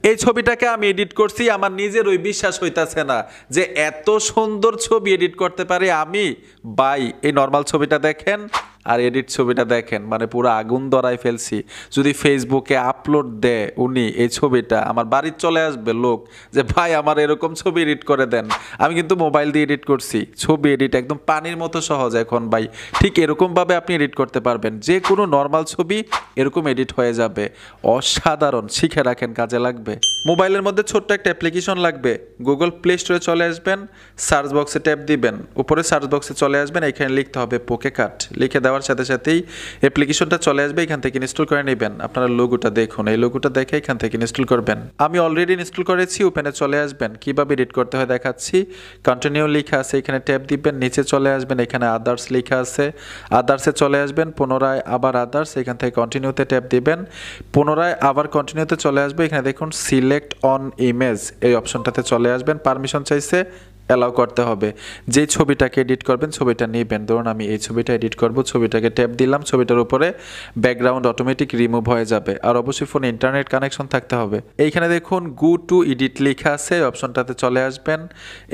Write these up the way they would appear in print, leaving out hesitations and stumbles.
এই ছবিটাকে আমি এডিট করছি, আমার নিজের ওই বিশ্বাস হইতাছে না যে এত সুন্দর ছবি এডিট করতে পারি আমি। ভাই এই নর্মাল ছবিটা দেখেন আর এডিট ছবিটা দেখেন, মানে পুরো আগুন ধরায় ফেলছি। যদি ফেসবুকে আপলোড দেয় উনি এই ছবিটা, আমার বাড়ির চলে আসবে লোক যে ভাই আমার এরকম ছবি এডিট করে দেন। আমি কিন্তু মোবাইল দিয়ে এডিট করছি, ছবি এডিট একদম পানির মতো সহজ এখন ভাই। ঠিক এরকমভাবে আপনি এডিট করতে পারবেন, যে কোনো নর্মাল ছবি এরকম এডিট হয়ে যাবে। অসাধারণ, শিখে রাখেন, কাজে লাগবে। মোবাইলের মধ্যে ছোট্ট একটা অ্যাপ্লিকেশন লাগবে। গুগল প্লে স্টোরে চলে আসবেন, সার্চ বক্সে ট্যাপ দিবেন, উপরে সার্চ বক্সে চলে আসবেন, এখানে লিখতে হবে পোকেকাট। লিখে দেওয়ার সাথে সাথেই অ্যাপ্লিকেশনটা চলে আসবে, এখান থেকে ইনস্টল করে নেবেন। আপনারা লোগোটা দেখুন, এই লোগোটা দেখে এখান থেকে ইনস্টল করবেন। আমি অলরেডি ইনস্টল করেছি, ওপেনে চলে আসবেন। কীভাবে এডিট করতে হয় দেখাচ্ছি। কন্টিনিউ লেখা আছে, এখানে ট্যাপ দিবেন, নিচে চলে আসবেন, এখানে আদার্স লেখা আছে, আদার্সে চলে আসবেন, পুনরায় আবার আদার্স, এখান থেকে কন্টিনিউতে ট্যাপ দিবেন, পুনরায় আবার কন্টিনিউতে চলে আসবে। এখানে দেখুন সিলেক্ট অন ইমেজ, এই অপশনটাতে চলে আসবেন। পারমিশন চাইছে, অ্যালাউ করতে হবে। যেই ছবিটাকে এডিট করবেন ছবিটা নেবেন, ধরুন আমি এই ছবিটা এডিট করব, ছবিটাকে ট্যাপ দিলাম, ছবিটার উপরে ব্যাকগ্রাউন্ড অটোমেটিক রিমুভ হয়ে যাবে। আর অবশ্যই ফোনে ইন্টারনেট কানেকশন থাকতে হবে। এইখানে দেখুন গো টু এডিট লেখা আছে, অপশনটাতে চলে আসবেন।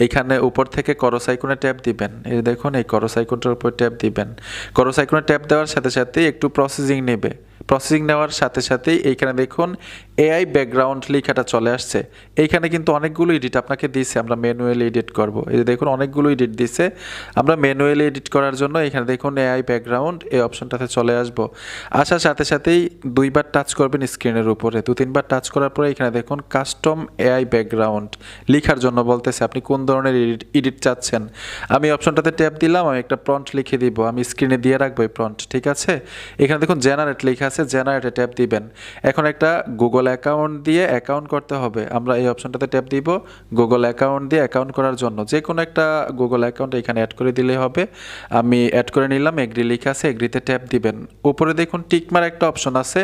এইখানে উপর থেকে করস আইকনে ট্যাপ দিবেন, এই দেখুন এই করস আইকনটার উপর ট্যাপ দিবেন। করস আইকনে ট্যাপ দেওয়ার সাথে সাথে একটু প্রসেসিং নেবে। প্রসেসিং নেওয়ার সাথে সাথেই এইখানে দেখুন এআই ব্যাকগ্রাউন্ড লেখাটা চলে আসছে। এইখানে কিন্তু অনেকগুলো এডিট আপনাকে দিয়েছে, আমরা ম্যানুয়ালি এডিট করব। এই যে দেখুন অনেকগুলো এডিট দিছে, আমরা ম্যানুয়ালি এডিট করার জন্য এখানে দেখুন এআই ব্যাকগ্রাউন্ড, এই অপশনটাতে চলে আসব। আসার সাথে সাথেই দুইবার টাচ করবেন স্ক্রিনের উপরে, দু তিনবার টাচ করার পরে এখানে দেখুন কাস্টম এআই ব্যাকগ্রাউন্ড লেখার জন্য বলতেছে আপনি কোন ধরনের এডিট চাচ্ছেন। আমি অপশনটাতে ট্যাপ দিলাম, আমি একটা প্রম্পট লিখে দিব, আমি স্ক্রিনে দিয়ে রাখবো এই প্রম্পট, ঠিক আছে। এখানে দেখুন জেনারেট লেখা আছে, জেনারেটে ট্যাপ দিবেন। এখন একটা গুগল অ্যাকাউন্ট দিয়ে অ্যাকাউন্ট করতে হবে, আমরা এই অপশনটাতে ট্যাপ দিব। গুগল অ্যাকাউন্ট দিয়ে অ্যাকাউন্ট করার জন্য যে কোনো একটা গুগল অ্যাকাউন্ট এখানে অ্যাড করে দিলেই হবে। আমি অ্যাড করে নিলাম, এগ্রি লেখা আছে, এগ্রিতে ট্যাপ দিবেন। উপরে দেখুন টিকমার একটা অপশন আছে,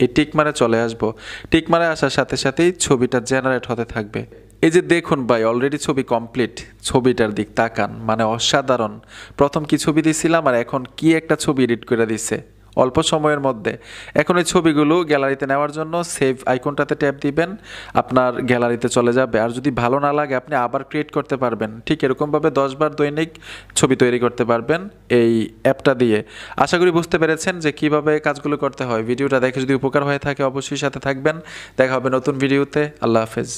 এই টিকমারে চলে আসবো। টিকমারে আসার সাথে সাথেই ছবিটা জেনারেট হতে থাকবে। এই যে দেখুন ভাই অলরেডি ছবি কমপ্লিট, ছবিটার দিক তাকান, মানে অসাধারণ। প্রথম কি ছবি দিছিলাম আর এখন কি একটা ছবি এডিট করে দিছে অল্প সময়ের মধ্যে। এখন এই ছবিগুলো গ্যালারিতে নেওয়ার জন্য সেভ আইকনটাতে ট্যাপ দিবেন, আপনার গ্যালারিতে চলে যাবে। আর যদি ভালো না লাগে আপনি আবার ক্রিয়েট করতে পারবেন। ঠিক এরকমভাবে 10 বার দৈনিক ছবি তৈরি করতে পারবেন এই অ্যাপটা দিয়ে। আশা করি বুঝতে পেরেছেন যে কিভাবে কাজগুলো করতে হয়। ভিডিওটা দেখে যদি উপকার হয়ে থাকে অবশ্যই সাথে থাকবেন। দেখা হবে নতুন ভিডিওতে। আল্লাহ হাফেজ।